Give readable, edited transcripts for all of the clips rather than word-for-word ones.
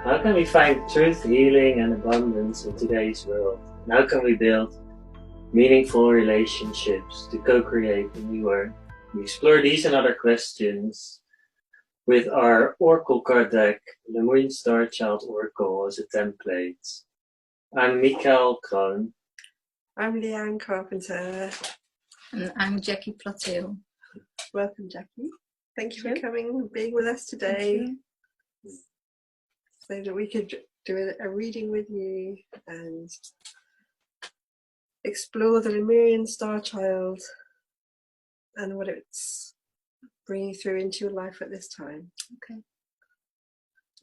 How can we find truth, healing, and abundance in today's world? And how can we build meaningful relationships to co-create a new world? We explore these and other questions with our Oracle card deck, Lemurian Star Child Oracle, as a template. I'm Michiel Kroon. I'm LeAnn Carpenter. And I'm Jackie Platteel. Welcome, Jackie. Thank you for coming and being with us today, so that we could do a reading with you and explore the Lemurian Star Child and what it's bringing through into your life at this time. Okay.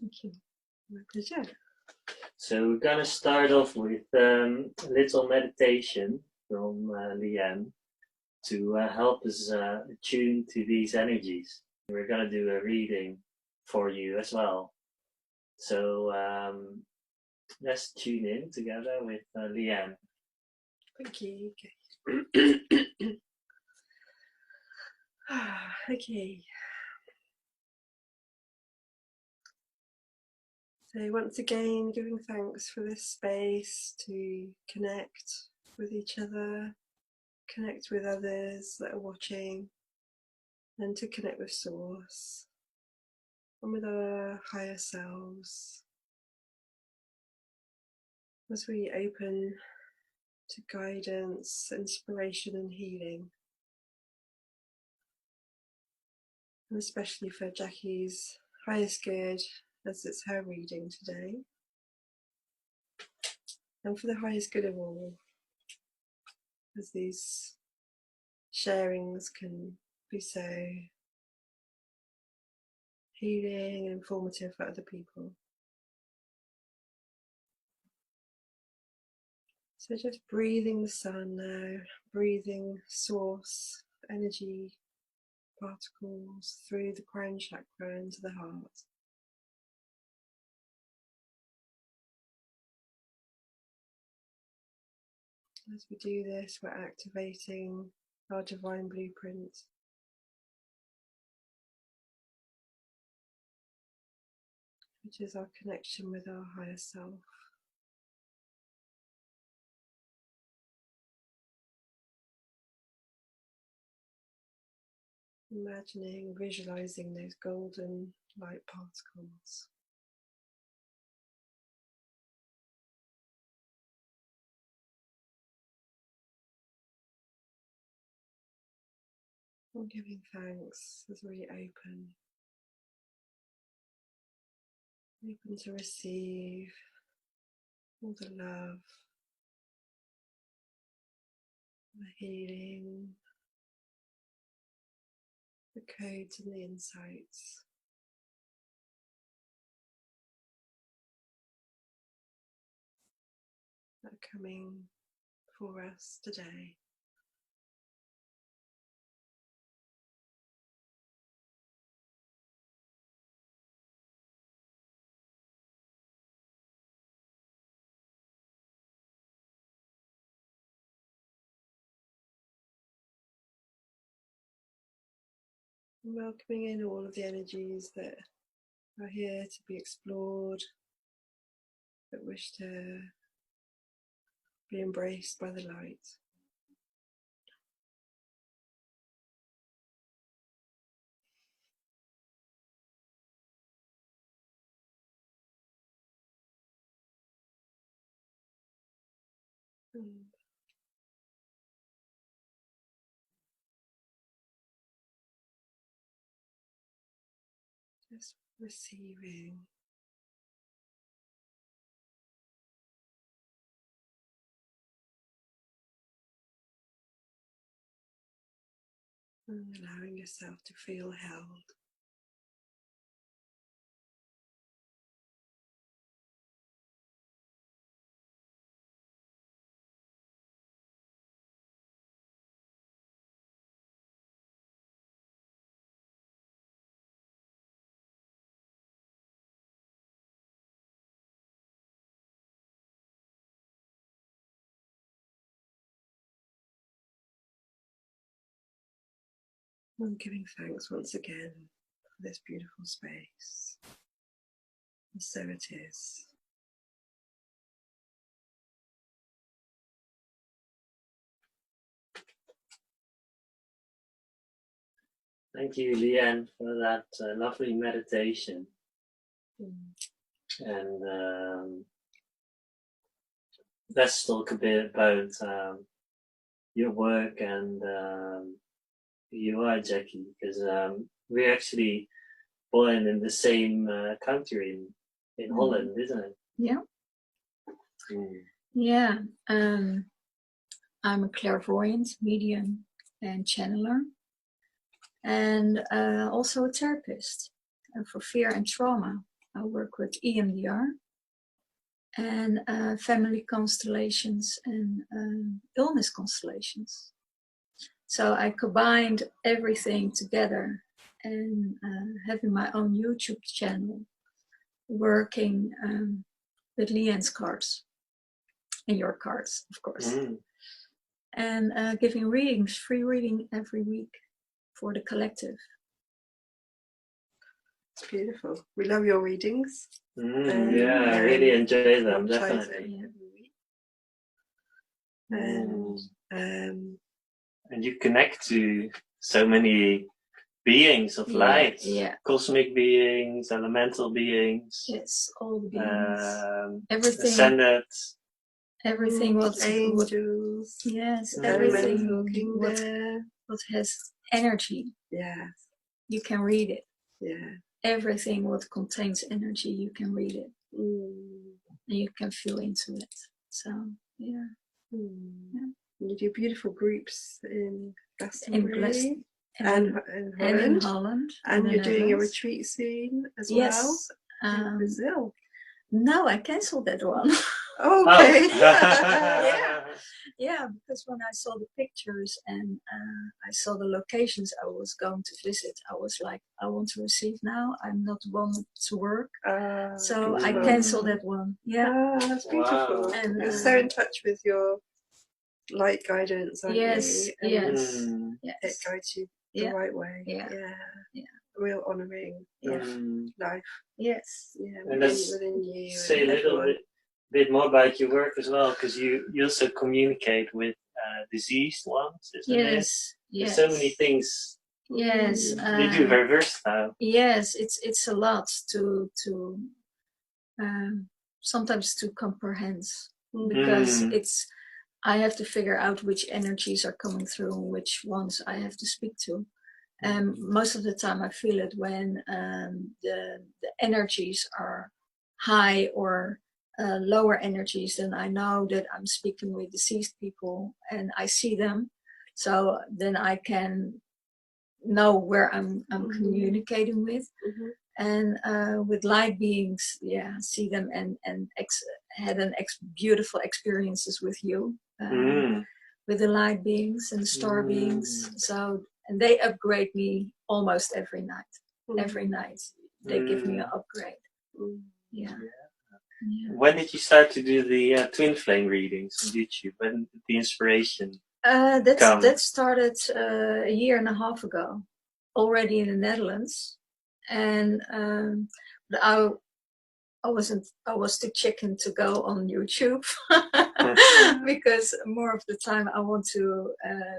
Thank you. My pleasure. So we're going to start off with a little meditation from LeAnn to help us attune to these energies. We're going to do a reading for you as well. So let's tune in together with LeAnn. Thank you. Okay. So once again, giving thanks for this space to connect with each other, connect with others that are watching, and to connect with Source and with our higher selves as we open to guidance, inspiration, and healing. And especially for Jackie's highest good, as it's her reading today, and for the highest good of all, as these sharings can be so healing and informative for other people. So just breathing the sun now, breathing source energy particles through the crown chakra into the heart. As we do this, we're activating our divine blueprint, which is our connection with our higher self. Imagining, visualizing those golden light particles. And giving thanks as we open to receive all the love, the healing, the codes and the insights. That are coming for us today. Welcoming in all of the energies that are here to be explored, that wish to be embraced by the light. And just receiving. And allowing yourself to feel held. And giving thanks once again for this beautiful space. And so it is. Thank you, LeAnn, for that lovely meditation. And let's talk a bit about your work and who you are, Jackie, because we're actually born in the same country in Holland, isn't it? Yeah. Yeah. I'm a clairvoyant, medium, and channeler, and also a therapist for fear and trauma. I work with EMDR and family constellations and illness constellations. So I combined everything together and having my own YouTube channel, working with LeAnn's cards and your cards, of course. And giving readings, free reading every week for the collective. It's beautiful. We love your readings. Yeah, I really enjoy them, definitely. And you connect to so many beings of light, cosmic beings, elemental beings. Yes, all the beings. Everything. Ascended. Everything what angels. Yes, everything what has energy. Yes. You can read it. Yeah. Everything what contains energy, you can read it. And you can feel into it. So yeah. You do beautiful groups in Glastonbury and in Holland. And you're doing a retreat soon as well in Brazil. No, I cancelled that one. Okay. Yeah, because when I saw the pictures and I saw the locations I was going to visit, I was like, I want to receive now. I'm not one to work. So I canceled that one. Yeah. That's beautiful. Wow. And you're so in touch with your light guidance, aren't you? Yes. It guides you the right way. Yeah. Real honouring of life. Yes. Yeah. And let's within you. Say a little bit more about your work as well, because you also communicate with deceased ones, isn't it? Yes. There's so many things Yes. You do very versatile. Yes, it's a lot to sometimes to comprehend, because it's, I have to figure out which energies are coming through and which ones I have to speak to. And most of the time I feel it when the energies are high or lower energies, then I know that I'm speaking with deceased people and I see them. So then I can know where I'm communicating with. And with light beings, see them and had beautiful experiences with you, with the light beings and the star beings. So, and they upgrade me almost every night. Every night they give me an upgrade. Yeah. When did you start to do the TwinFlame readings on YouTube? When did the inspiration come? That started a year and a half ago, already in the Netherlands. And but I was too chicken to go on YouTube because more of the time I want to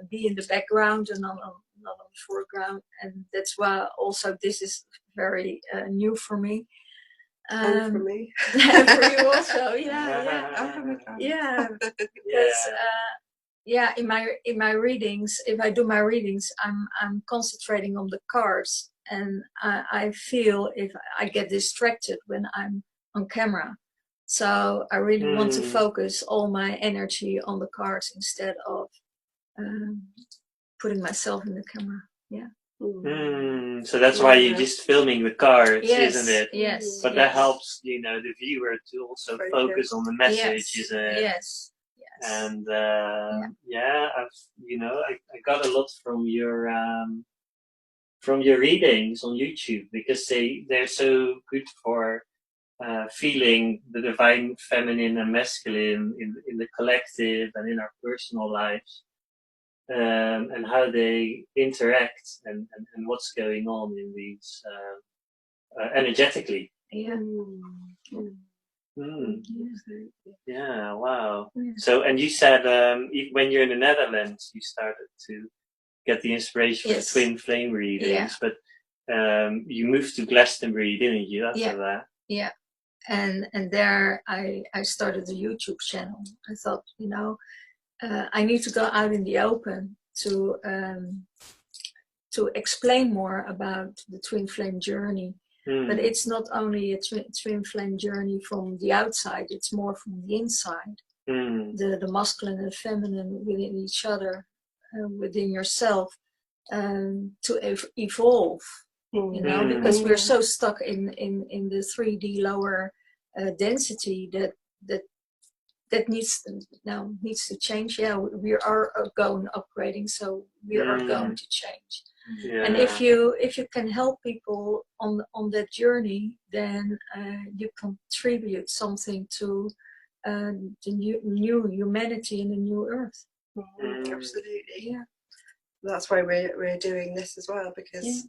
be in the background and not on the foreground, and that's why also this is very new for me. And for me. And for you also, because in my readings, if I do my readings, I'm concentrating on the cards, and I feel if I get distracted when I'm on camera. So I really want to focus all my energy on the cards instead of putting myself in the camera. Yeah. So that's why you're just filming the cards, isn't it? Yes. But that helps, the viewer to also focus on the message, isn't it? Yes. And I got a lot from your readings on YouTube, because they're so good for feeling the divine feminine and masculine in the collective and in our personal lives, and how they interact and what's going on in these energetically. Yeah, wow. So, and you said when you're in the Netherlands, you started to get the inspiration for the TwinFlame readings, but you moved to Glastonbury, didn't you, after that? Yeah. And there I started a YouTube channel. I thought, I need to go out in the open to explain more about the twin flame journey. But it's not only a twin flame journey from the outside, it's more from the inside. The masculine and feminine within each other, within yourself, to evolve. Because we're so stuck in the 3D lower density that needs to change. Yeah, we are upgrading, so we are going to change. Yeah. And if you can help people on that journey, then you contribute something to the new humanity and the new earth. Absolutely, yeah. That's why we're doing this as well, because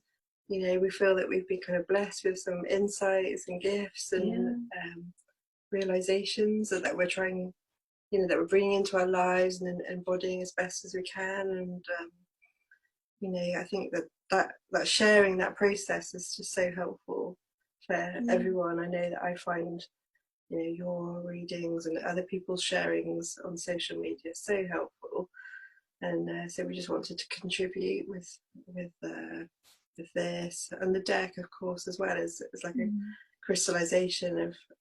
we feel that we've been kind of blessed with some insights and gifts and realizations that we're trying, that we're bringing into our lives and embodying as best as we can. And I think that sharing that process is just so helpful for everyone. I know that I find your readings and other people's sharings on social media so helpful, and so we just wanted to contribute with this, and the deck, of course, as well, as like a crystallization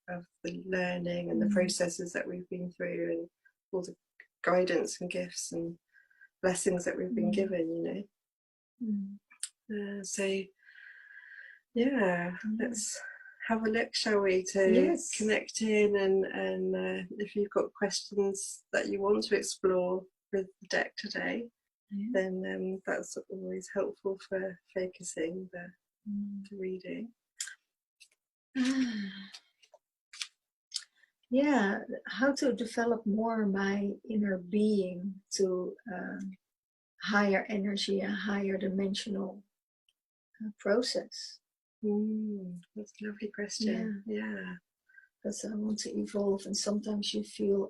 of the learning and the processes that we've been through, and all the guidance and gifts and blessings that we've been given. So let's have a look, shall we, to connect in, and if you've got questions that you want to explore with the deck today, then that's always helpful for focusing the reading. How to develop more my inner being to higher energy and higher dimensional process. That's a lovely question. Because I want to evolve, and sometimes you feel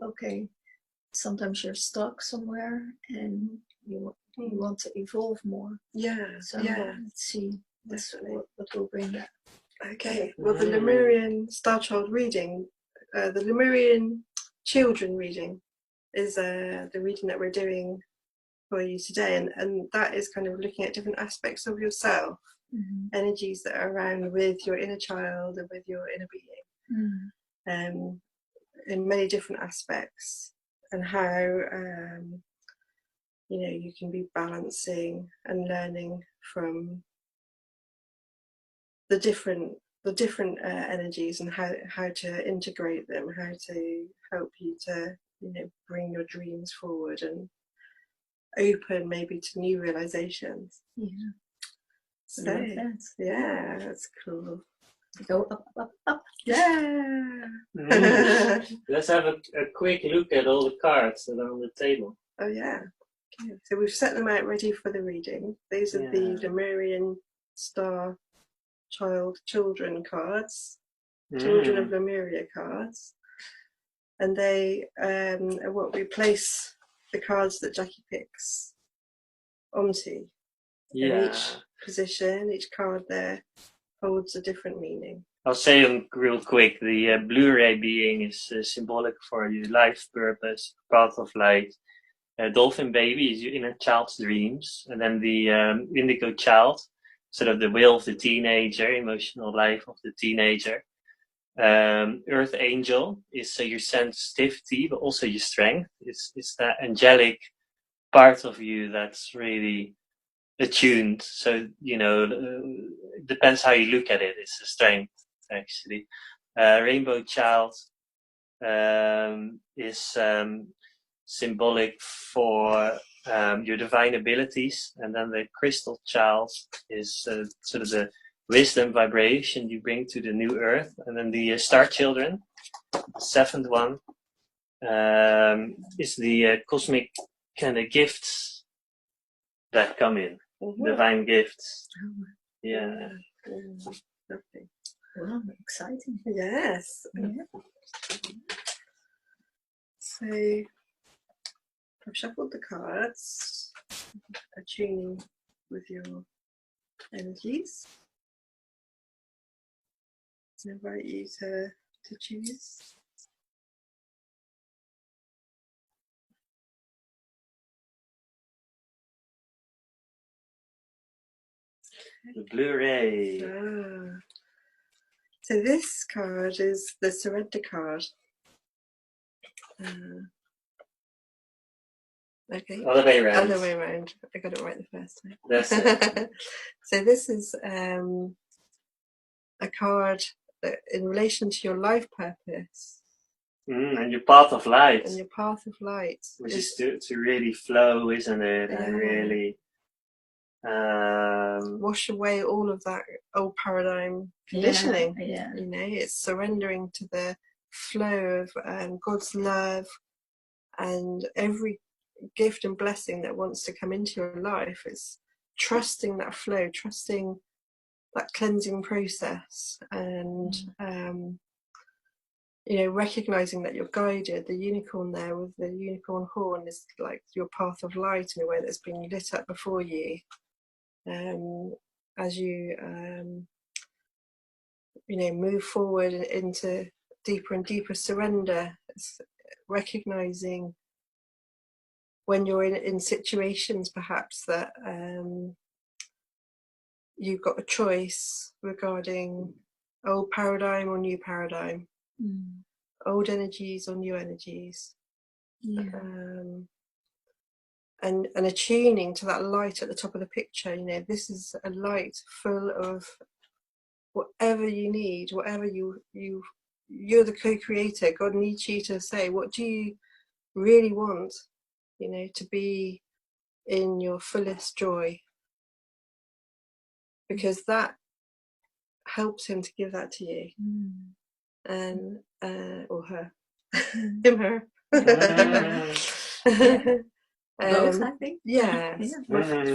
sometimes you're stuck somewhere and you We want to evolve more. Yeah. So Yeah. let's see. That's what will bring that. Okay. Well, the Lemurian Star Child reading, the Lemurian Children reading, is the reading that we're doing for you today, and that is kind of looking at different aspects of yourself, energies that are around with your inner child and with your inner being, in many different aspects, and how you can be balancing and learning from the different energies, and how to integrate them, how to help you to bring your dreams forward and open maybe to new realizations. Yeah. So yeah, that's cool. Go up, up, up. Yeah. Let's have a quick look at all the cards that are on the table. Oh yeah. Okay. So we've set them out ready for the reading. These are the Lemurian Star Child Children cards, Children of Lemuria cards, and they are what we place the cards that Jackie picks onto. In each position, each card there holds a different meaning. I'll say them real quick. The Blu-ray being is symbolic for your life purpose, path of light. Dolphin Baby is your inner child's dreams. And then the Indigo Child, sort of the will of the teenager, emotional life of the teenager. Earth Angel is your sensitivity, but also your strength. It's that angelic part of you that's really attuned. So, it depends how you look at it. It's a strength, actually. Rainbow Child is symbolic for your divine abilities. And then the Crystal Child is sort of the wisdom vibration you bring to the new earth. And then the Star Children, the seventh one, is the cosmic kind of gifts that come in. Divine gifts. Yeah. Lovely. Wow, exciting. Yes. Yeah. So I've shuffled the cards, attuning with your energies. I invite you to choose. The Blu-ray. So this card is the Surrender card. Okay. Other way around. Other way around. I got it right the first time. That's it. So this is a card that, in relation to your life purpose. And your path of light. And your path of light. Which is to really flow, isn't it? Yeah. And really wash away all of that old paradigm conditioning. Yeah. It's surrendering to the flow of God's love, and every gift and blessing that wants to come into your life. It's trusting that flow, trusting that cleansing process, and recognizing that you're guided. The unicorn there with the unicorn horn is like your path of light in a way that's being lit up before you. As you move forward into deeper and deeper surrender, it's recognizing when you're in situations perhaps that you've got a choice regarding old paradigm or new paradigm, old energies or new energies. And attuning to that light at the top of the picture. This is a light full of whatever you need, whatever you're the co-creator. God needs you to say, what do you really want, to be in your fullest joy, because that helps him to give that to you. And or her. Him, her. Both, I think. Yeah.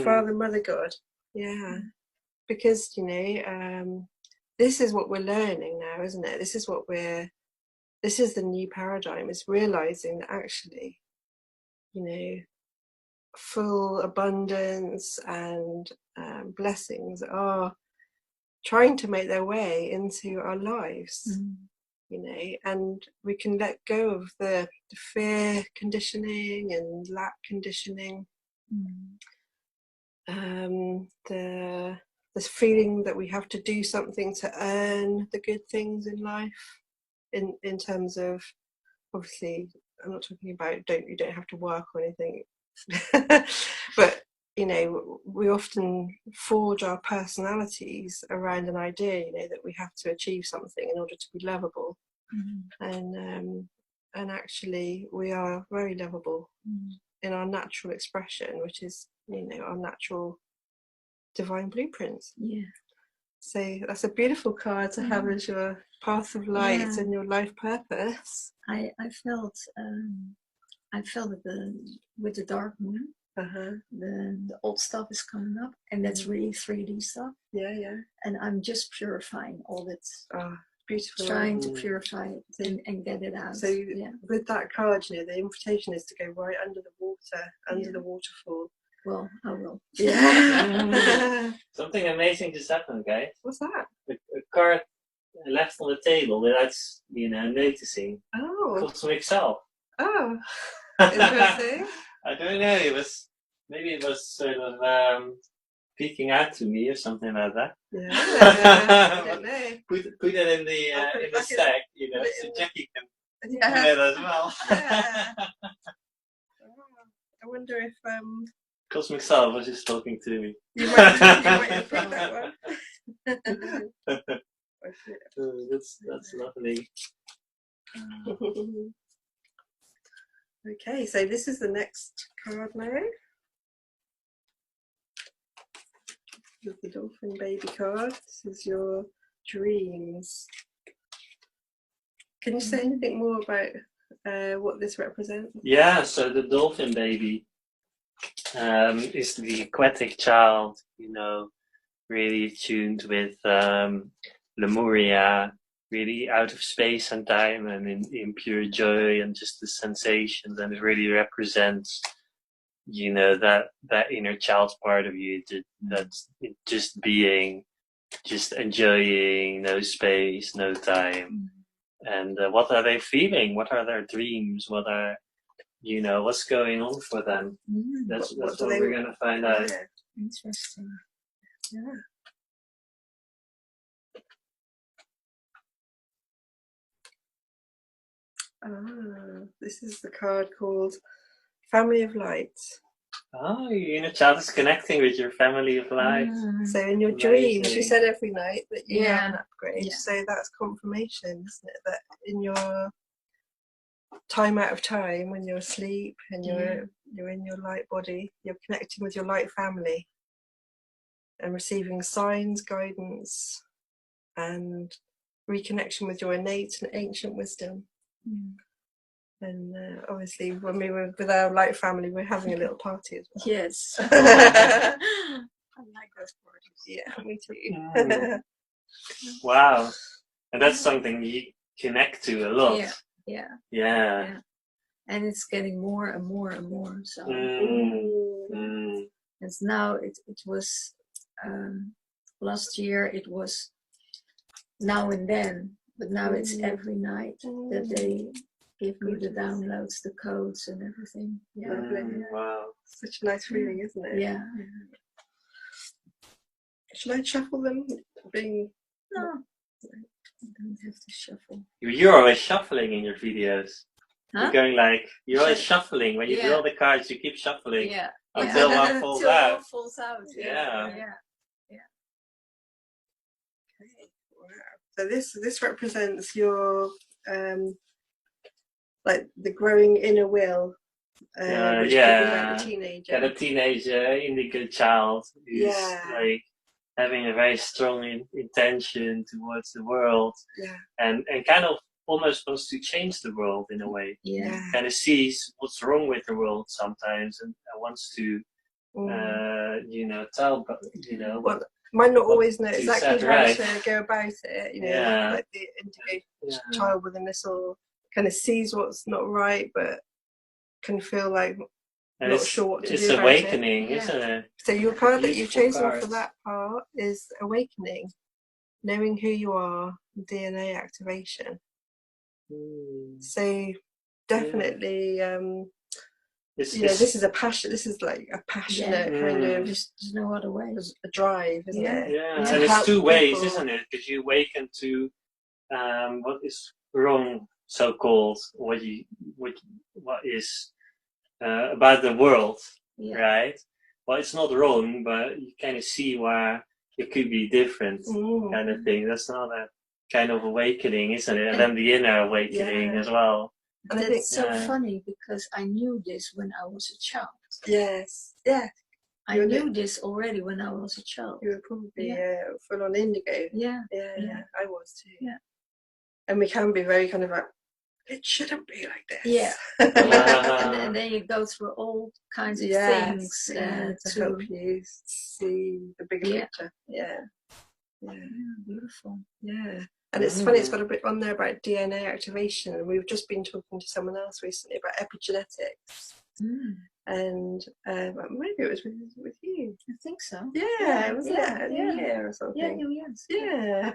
Father, Mother, God. Yeah. Because this is what we're learning now, isn't it? This is the new paradigm, is realizing that actually, full abundance and blessings are trying to make their way into our lives, you know, and we can let go of the fear conditioning and lack conditioning, this feeling that we have to do something to earn the good things in life, in terms of, obviously I'm not talking about you don't have to work or anything, but you know, we often forge our personalities around an idea, you know, that we have to achieve something in order to be lovable, and actually we are very lovable in our natural expression, which is, you know, our natural divine blueprints. Yeah. So that's a beautiful card to have as your path of light and your life purpose. I felt it with the dark moon. The old stuff is coming up, and that's really 3D stuff. Yeah, yeah. And I'm just purifying all that. Beautiful. Trying to purify it and get it out. So with that card, you know, the invitation is to go right under the water, under the waterfall. Well, I will. Yeah. Something amazing just happened, guys. What's that? A card left on the table without, you know, noticing. Oh. Cosmic Self. Oh. Interesting. I don't know. Maybe it was sort of peeking out to me or something like that. Yeah. I don't know. Put it in the stack, you know, so Jackie can do it as well. Yeah. I wonder if Cosmic Self was just talking to me. You might have picked that one. That's lovely. Okay, so this is the next card now. With the Dolphin Baby card. This is your dreams. Can you say anything more about what this represents? Yeah, so the Dolphin Baby is the aquatic child, you know, really attuned with Lemuria, really out of space and time and in pure joy and just the sensations, and it really represents, you know, that inner child's part of you that's just being, just enjoying, no space, no time. And what are they feeling? What are their dreams? What are, you know, what's going on for them? That's what we're going to find out. Yeah. Interesting. Yeah. This is the card called Family of Light. Oh, your inner child is connecting with your family of light. So in your dreams, you said every night that you have an upgrade. Yeah. So that's confirmation, isn't it? That in your time out of time, when you're asleep and you're in your light body, you're connecting with your light family and receiving signs, guidance, and reconnection with your innate and ancient wisdom. And obviously, when we were with our light family, we're having a little party as well. Yes. I like those parties. Yeah, me too. Wow. And that's something you connect to a lot. Yeah. And it's getting more and more and more. So it's now it was last year it was now and then, but now it's every night that they give me the downloads, the codes and everything. Wow. Such a nice feeling, isn't it? Yeah. Should I shuffle them? No, I don't have to shuffle. You're always shuffling in your videos. Huh? You're going like, you're always shuffling. When you draw the cards, you keep shuffling until one falls out. One falls out. Yeah. Okay. Wow. So this represents your like the growing inner will. Which could be like a teenager. Yeah, the teenager, indigo child who's like having a very strong intention towards the world, and kind of almost wants to change the world in a way. Kind of sees what's wrong with the world sometimes and wants to, you know, tell, you know, well, might not always know exactly how to go about it. You know, like the indigo child within this all kind of sees what's not right, but can feel like And not sure what to it's do about awakening, it. isn't it? So your card that you've Beautiful chosen for cards. that part is awakening, knowing who you are, DNA activation. So definitely, this is a passion. This is like a passionate kind of. There's no other way. A drive, isn't it? Yeah, To and it's help two ways, people. isn't it? Because you awaken to what is wrong, so called, what is about the world, right? Well, it's not wrong, but you kind of see where it could be different, kind of thing. That's not a kind of awakening, isn't it? And then the inner awakening as well. And it's so funny because I knew this when I was a child. Yes, yeah. I knew this already when I was a child. You were probably full on indigo. Yeah, I was too. Yeah. And we can be very kind of like, it shouldn't be like this. Yeah. And then you go through all kinds of things to help you see the bigger picture. Yeah. Beautiful. Yeah. And it's funny, it's got a bit on there about DNA activation, and we've just been talking to someone else recently about epigenetics. And maybe it was with you. I think so. Yeah, it was a New Year or something. Yeah, New Year's. Yeah.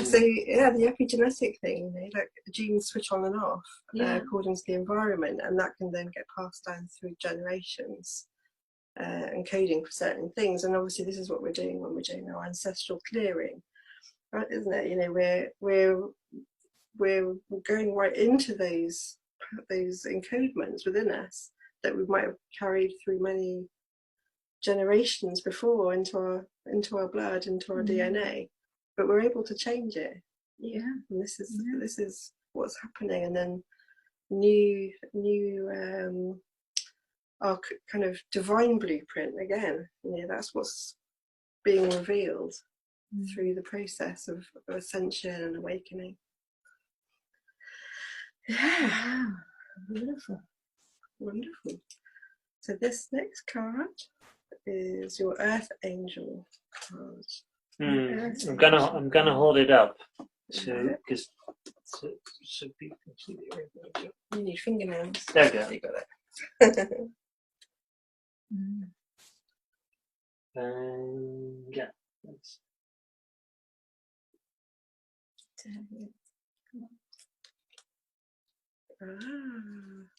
So the epigenetic thing, like genes switch on and off according to the environment, and that can then get passed down through generations, encoding for certain things. And obviously this is what we're doing when we're doing our ancestral clearing, right? Isn't it? We're going right into those encodements within us that we might have carried through many generations before into our blood, into our DNA. But we're able to change it. Yeah, and this is what's happening. And then new our kind of divine blueprint again. That's what's being revealed through the process of ascension and awakening. Yeah, beautiful, wonderful. So this next card is your Earth Angel card. I'm gonna hold it up, so because so people can see the Earth Angel. You need fingernails. There you go. You got it. Yeah. Thanks.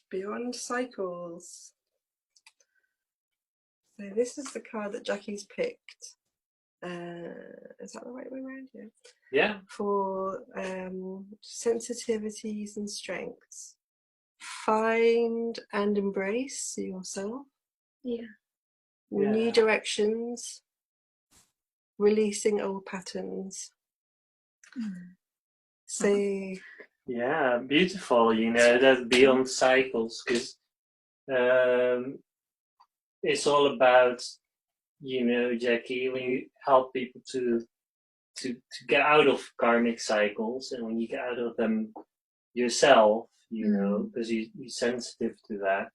Beyond Cycles. So this is the card that Jackie's picked. Is that the right way around? Yeah. For sensitivities and strengths. Find and embrace yourself. New directions. Releasing old patterns. So beautiful. That beyond cycles, because it's all about Jackie, when you help people to get out of karmic cycles, and when you get out of them yourself, because you're sensitive to that,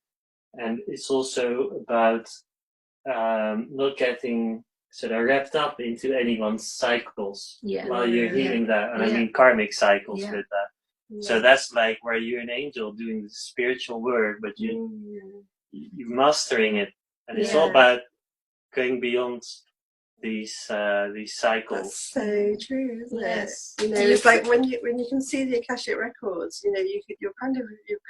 and it's also about not getting sort of wrapped up into anyone's cycles while you're healing that, and I mean karmic cycles with that. So that's like where you're an angel doing the spiritual work, but you're mastering it, and it's all about going beyond these cycles. That's so true, isn't it? It's like when you can see the Akashic records, you've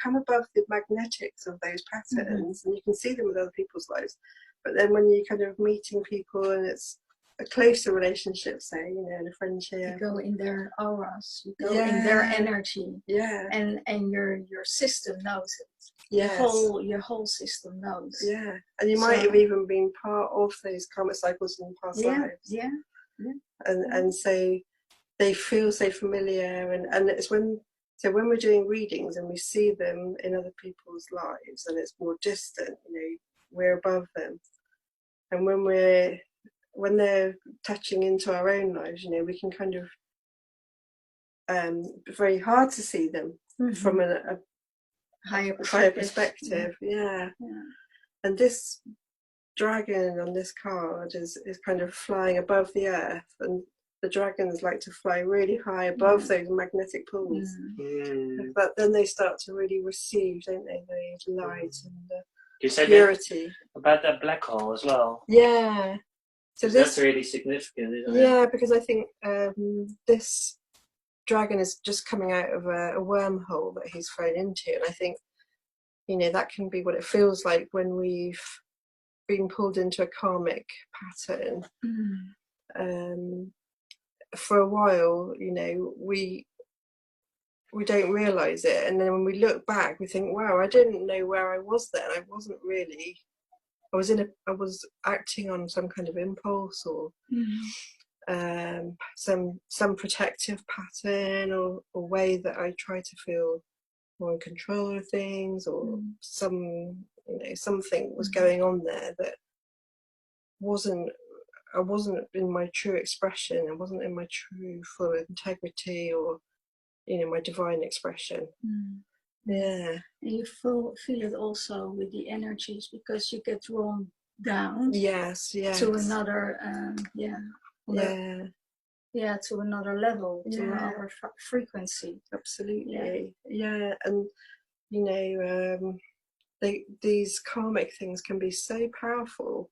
come above the magnetics of those patterns, and you can see them with other people's lives. But then when you're kind of meeting people and it's a closer relationship, say, in a friendship, you go in their auras, you go in their energy, and your system knows it. Your whole system knows. Yeah, and you might have even been part of those karmic cycles in past lives. And so they feel so familiar, and it's when we're doing readings and we see them in other people's lives, and it's more distant, we're above them, and when they're touching into our own lives, we can kind of very hard to see them from a higher perspective. And this dragon on this card is kind of flying above the earth, and the dragons like to fly really high above those magnetic poles. But then they start to really receive, don't they, the light and the purity. About that black hole as well. Yeah. So that's really significant, isn't it? Yeah, because I think this dragon is just coming out of a wormhole that he's flown into, and I think, you know, that can be what it feels like when we've been pulled into a karmic pattern. For a while, you know, we don't realise it, and then when we look back, we think, "Wow, I didn't know where I was then. I wasn't really. I was acting on some kind of impulse or some protective pattern or way that I try to feel more in control of things, or something was going on there that I wasn't in my true expression. I wasn't in my true full integrity, or, you know, my divine expression." Yeah. And you feel it also with the energies, because you get drawn down. Yes. To another, to another level, to another frequency. Absolutely. Yeah. And, you know, these karmic things can be so powerful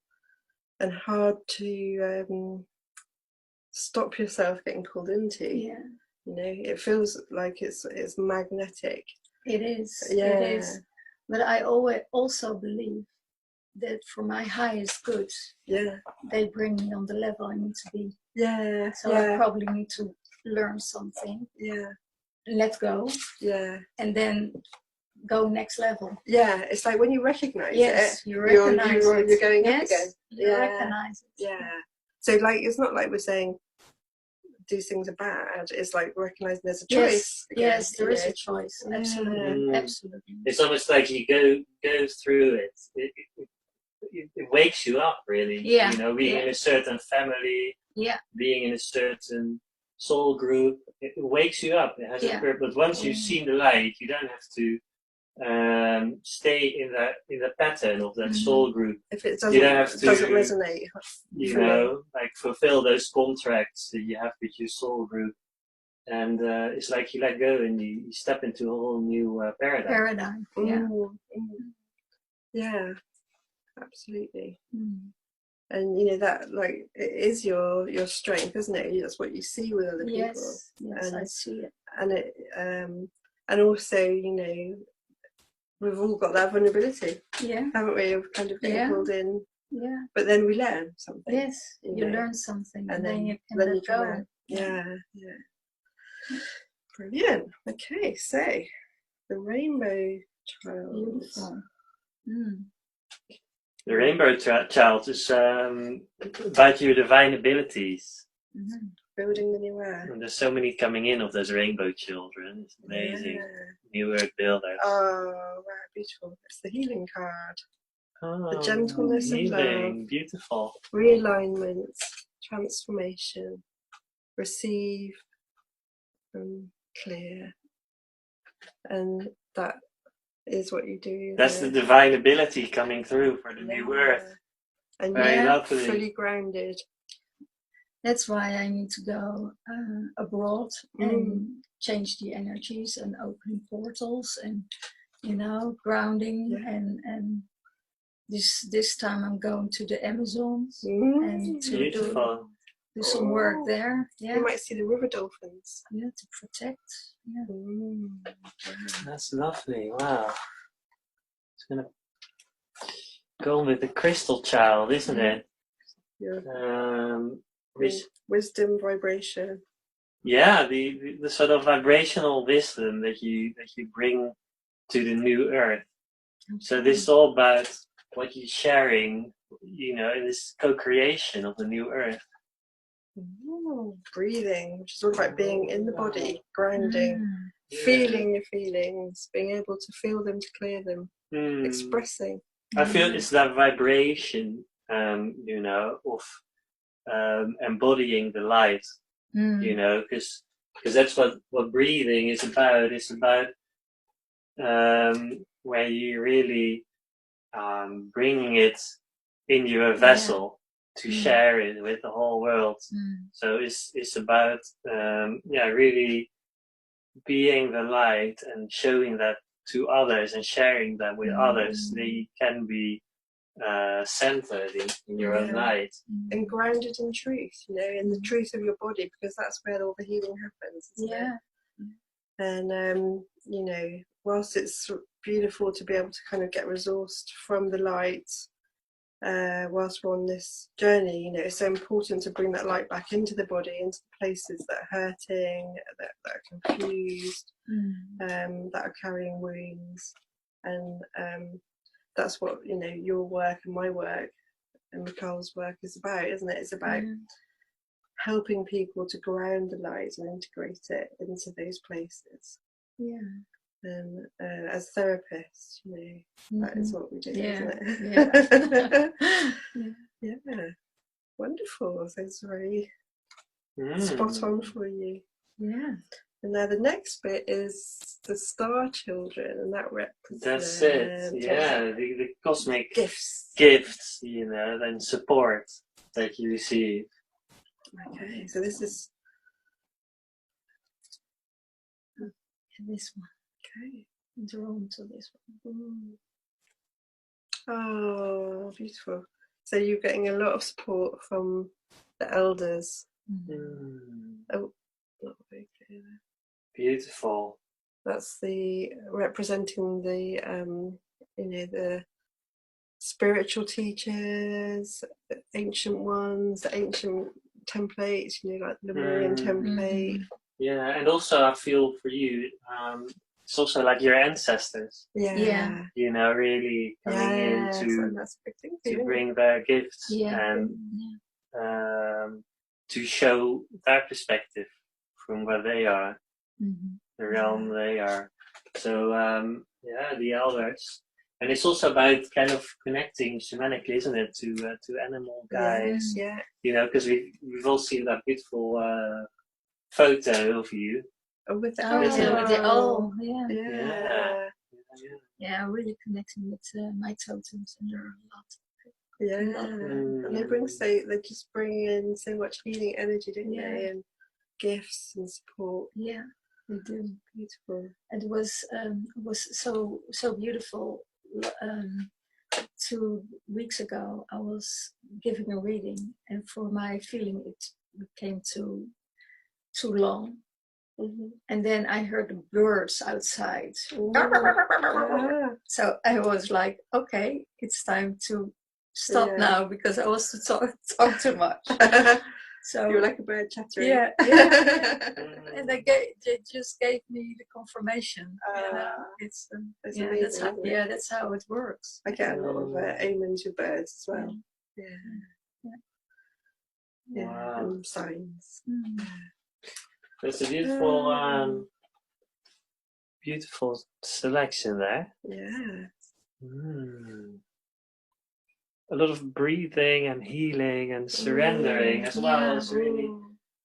and hard to stop yourself getting pulled into. Yeah. You know, it feels like it's magnetic. It is. Yeah. It is. But I always also believe that for my highest good, they bring me on the level I need to be. Yeah. So I probably need to learn something. Yeah. Let go. Yeah. And then go next level. Yeah. It's like when you recognize it, you recognize it. You're going up again. You recognize it. Yeah. So like, it's not like we're saying these things are bad. It's like recognizing there's a choice. Yes, there is a choice. Absolutely. Absolutely. It's almost like you go through it. It wakes you up, really. Yeah. You know, being in a certain family, being in a certain soul group, it wakes you up. It has a purpose. But once you've seen the light, you don't have to stay in that pattern of that soul group. If it doesn't, you don't have to, doesn't resonate, you know, like fulfill those contracts that you have with your soul group, and it's like you let go and you step into a whole new paradigm. Yeah, absolutely. And you know that, like, it is your strength, isn't it? That's what you see with other people. Yes, and I see it. And it and also, you know, we've all got that vulnerability, haven't we, of kind of getting pulled in. Yeah. But then we learn something. Yes, you learn something, and then you can let go. Yeah. Brilliant. Okay, so the Rainbow Child. Beautiful. The Rainbow Child is about your divine abilities. Building the new earth. And there's so many coming in of those rainbow children. It's amazing. New earth builders. Oh, wow, beautiful. It's the healing card. The gentleness of love. Beautiful. Realignment. Transformation. Receive. And clear. And that is what you do. That's the divine ability coming through for the new earth. And very lovely. Fully grounded. That's why I need to go abroad and change the energies and open portals and, you know, grounding and this time I'm going to the Amazons and to do some work there. Yeah. You might see the river dolphins. Yeah, to protect. Yeah. That's lovely. Wow. It's gonna go on with the crystal child, isn't it? Yeah. Wisdom, vibration. Yeah, the sort of vibrational wisdom that you bring to the new earth. Okay. So this is all about what you're sharing, you know, in this co-creation of the new earth. Breathing, which is all about being in the body, grounding, feeling your feelings, being able to feel them, to clear them, expressing. I feel it's that vibration, you know, of embodying the light, you know, because that's what breathing is about. It's about where you really bringing it into a vessel. to share it with the whole world. So it's about really being the light and showing that to others and sharing that with others. They can be centered in your own light and grounded in truth, you know, in the truth of your body, because that's where all the healing happens, isn't it? And you know, whilst it's beautiful to be able to kind of get resourced from the light whilst we're on this journey, you know, it's so important to bring that light back into the body, into the places that are hurting, that are confused, that are carrying wounds. And that's what, you know, your work and my work and Michiel's work is about, isn't it? It's about helping people to ground the light and integrate it into those places. And as therapists, you know, that is what we do, isn't it? Yeah. Wonderful. So it's very spot on for you. Yeah. And now the next bit is the star children, and that represents... That's it, the cosmic gifts, you know, and support that you receive. Okay, so this is... this one. Okay. Drawn to this one. Oh, beautiful. So you're getting a lot of support from the elders. Oh, not very clear there. Beautiful. That's the representing the you know, the spiritual teachers, the ancient ones, the ancient templates, you know, like the Lemurian template. Yeah, and also I feel for you, it's also like your ancestors. Yeah. You know, really coming in that's a big thing to bring their gifts and to show their perspective from where they are, the realm they are. So the elders, and it's also about kind of connecting shamanically, isn't it, to animal guides? Yeah. You know, because we've all seen that beautiful photo of you. Oh, with the yeah, really connecting with my totems, and there are a lot. And they just bring in so much healing energy, don't they? And gifts and support. Yeah, they do. Beautiful. It was so beautiful. 2 weeks ago, I was giving a reading, and for my feeling, it became too long. And then I heard the birds outside. So I was like, okay, it's time to stop now, because I was to talk too much. So you're like a bird chattering. Yeah. And they just gave me the confirmation. It's amazing. That's how it works. I get a lot of omens with birds as well. Wow. And signs. That's a beautiful selection there. Yeah. A lot of breathing and healing and surrendering as well as really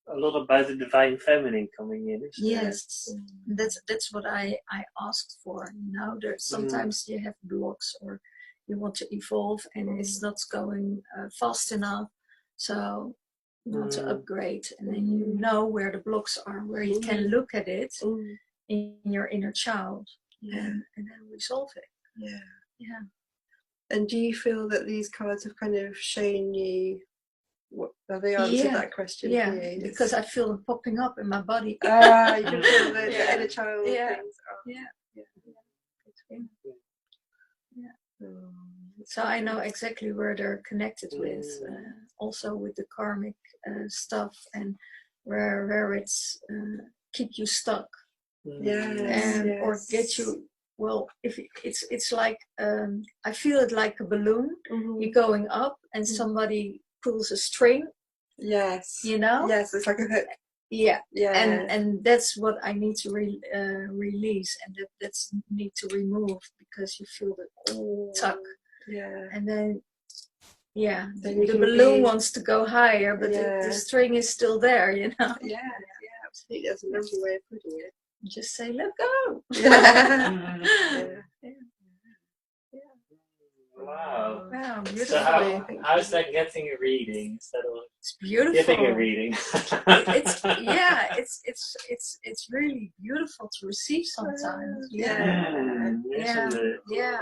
a lot about the divine feminine coming in. Yes, that's what I asked for. You know, there's sometimes you have blocks, or you want to evolve and it's not going fast enough, so you want to upgrade, and then you know where the blocks are, where you can look at it in your inner child and then resolve it. Yeah. And do you feel that these cards have kind of shown you what have they answered that question for you? Because I feel them popping up in my body. You can feel the inner child things. So I know exactly where they're connected with, also with the karmic stuff, and where it's keep you stuck, or get you. Well, if it's like I feel it like a balloon. You're going up, and somebody pulls a string. Yes. You know. Yes, it's like a hook. Yeah. And that's what I need to release, and that's need to remove, because you feel the tug. Yeah. And then the balloon wants to go higher, but the string is still there. You know. Yeah. Absolutely. That's a lovely way of putting it. Just say, let go. Wow. Wow, So beautiful. how's that getting a reading instead of It's beautiful. giving a reading? It's really beautiful to receive sometimes. Isn't it? Yeah.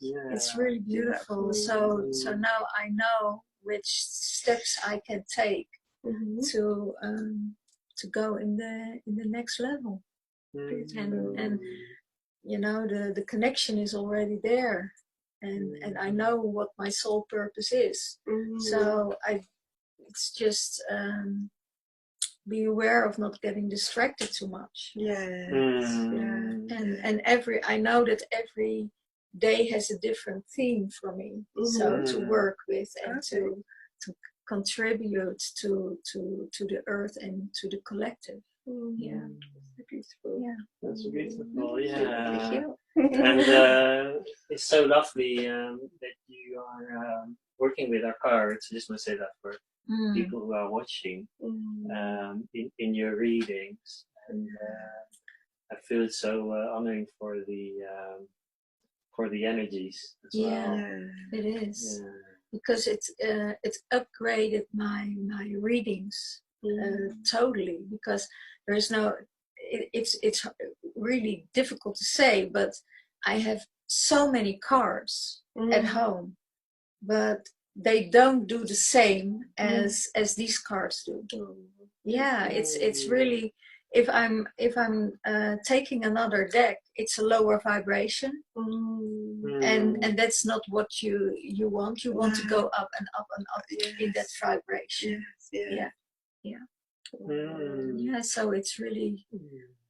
Yeah. It's really beautiful. So now I know which steps I can take to go in the next level. And you know, the connection is already there, and I know what my soul purpose is. So it's just be aware of not getting distracted too much. And I know that every day has a different theme for me. So to work with and to contribute to the earth and to the collective. Yeah. Beautiful. Yeah. That's beautiful. Yeah. And it's so lovely that you are working with our cards. I just want to say that for people who are watching in your readings, and I feel it's so honoring for the energies as well. It is because it's upgraded my readings totally, because there's no. It's really difficult to say, but I have so many cards at home, but they don't do the same as these cards do. Yeah, it's really, if I'm taking another deck, it's a lower vibration, and that's not what you want. You want to go up and up and up in that vibration. Yeah, so it's really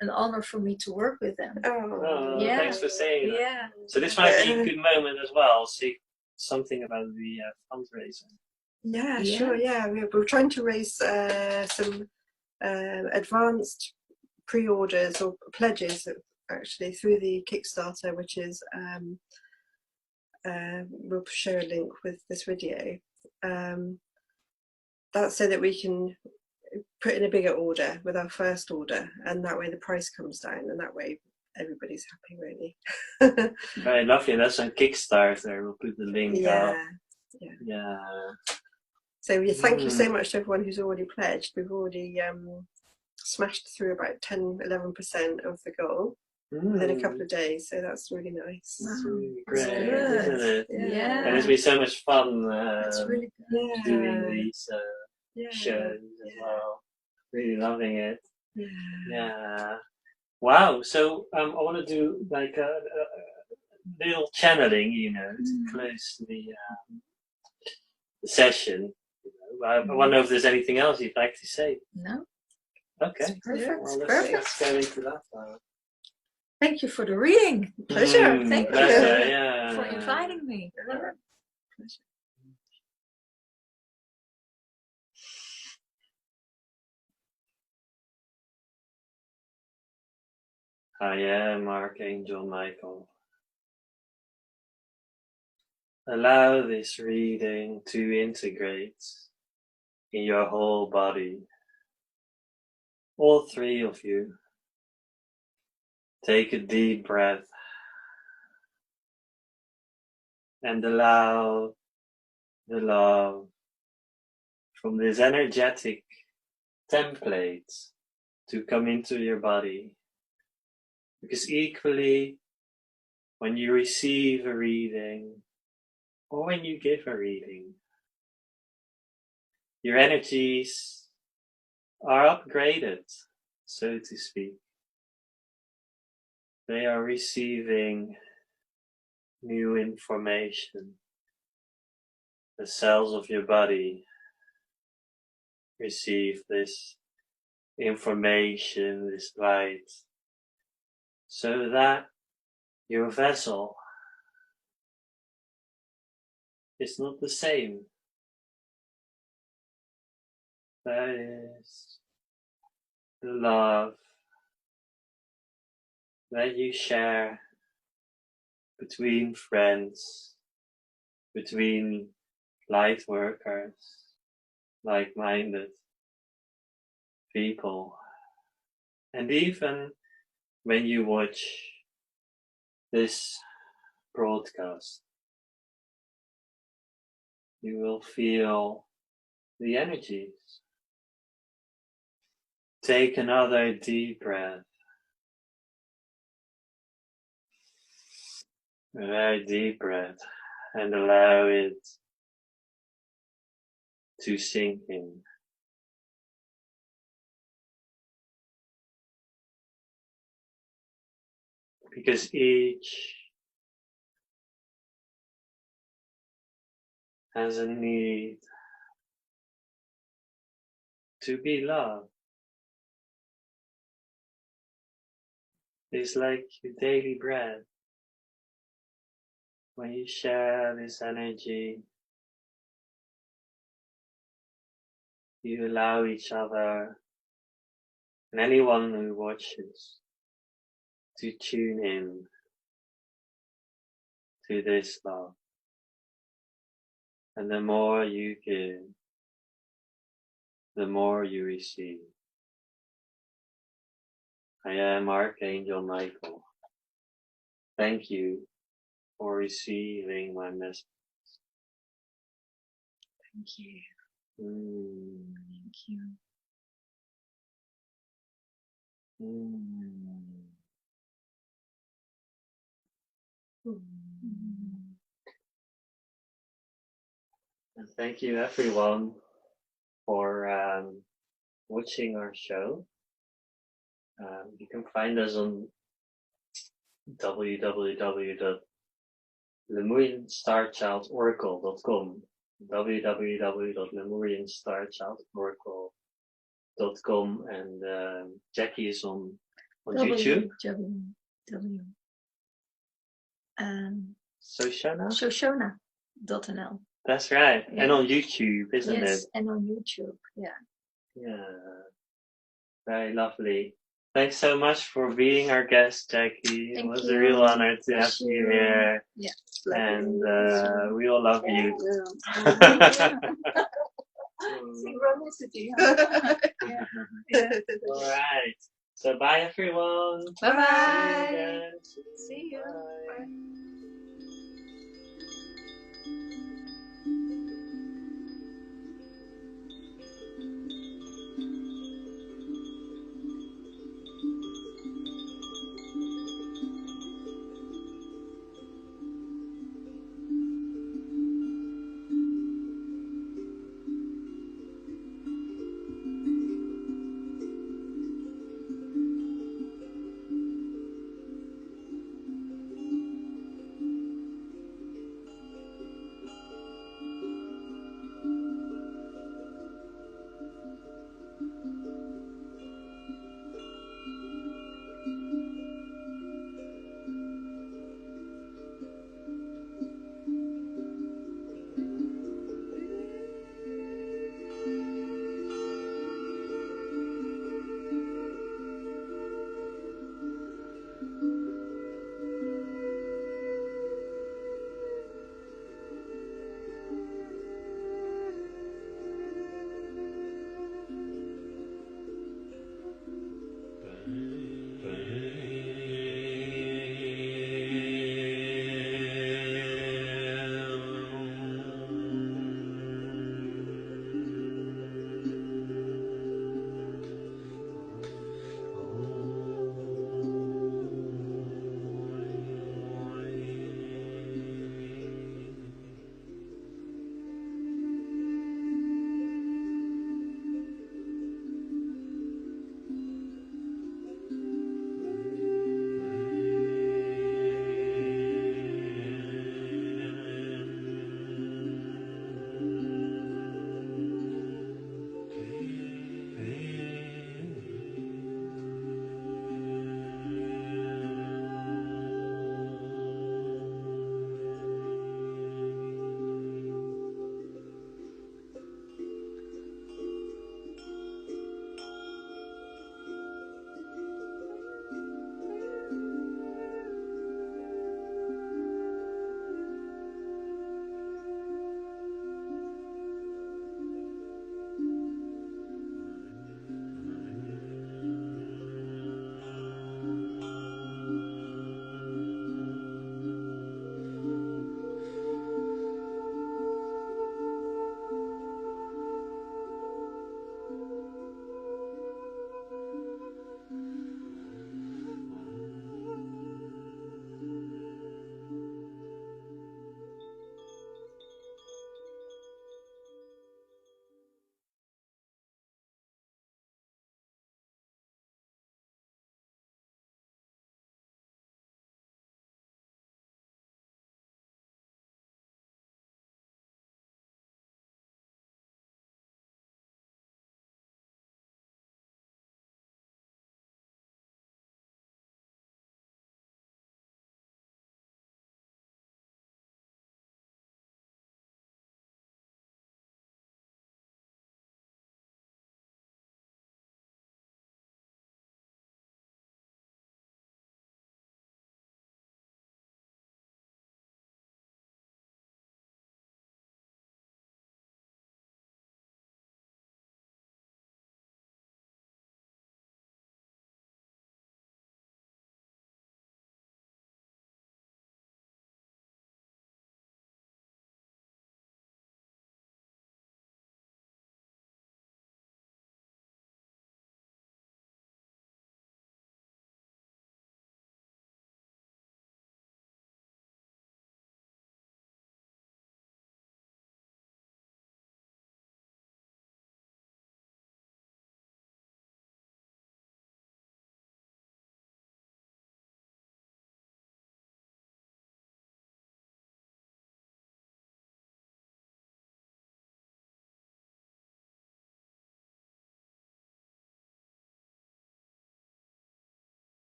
an honor for me to work with them. Thanks for saying that. So this might be a good moment as well. See something about the fundraiser. Sure. We're trying to raise some advanced pre-orders or pledges actually through the Kickstarter, which is we'll share a link with this video. That's so that we can put in a bigger order with our first order, and that way the price comes down, and that way everybody's happy, really. Very lovely. That's on Kickstarter. We'll put the link up. Yeah. So thank you so much to everyone who's already pledged. We've already smashed through about 10-11% of the goal within a couple of days, so that's really nice. That's really great, isn't it? Yeah. And it's been so much fun doing these shows as well. Really loving it. Yeah. Wow. So I want to do like a little channeling, to close the session. I wonder if there's anything else you'd like to say. No. Okay. It's perfect. Well, let's go into that now. Thank you for the reading. Pleasure. Thank you for inviting me. Pleasure. I am Archangel Michael. Allow this reading to integrate in your whole body. All three of you. Take a deep breath and allow the love from this energetic template to come into your body. Because equally, when you receive a reading or when you give a reading, your energies are upgraded, so to speak. They are receiving new information. The cells of your body receive this information, this light, so that your vessel is not the same. That is the love that you share between friends, between light workers, like-minded people. And even when you watch this broadcast, you will feel the energies. Take another deep breath. A very deep breath, and allow it to sink in. Because each has a need to be loved. It's like your daily bread. When you share this energy, you allow each other and anyone who watches to tune in to this love. And the more you give, the more you receive. I am Archangel Michael. Thank you for receiving my message. Thank you. Thank you. And thank you everyone for watching our show. You can find us on www.lemurianstarchildoracle.com, www.lemurianstarchildoracle.com, and Jackie is on YouTube. Shoshona.nl. That's right. Yeah. And on YouTube, isn't it? Yes, and on YouTube, yeah. Yeah. Very lovely. Thanks so much for being our guest, Jackie. It was a real honor to have you here. Yeah. And we all love you. Synchronicity. All right. So bye everyone. Bye bye. See you again. See you. Bye. Bye.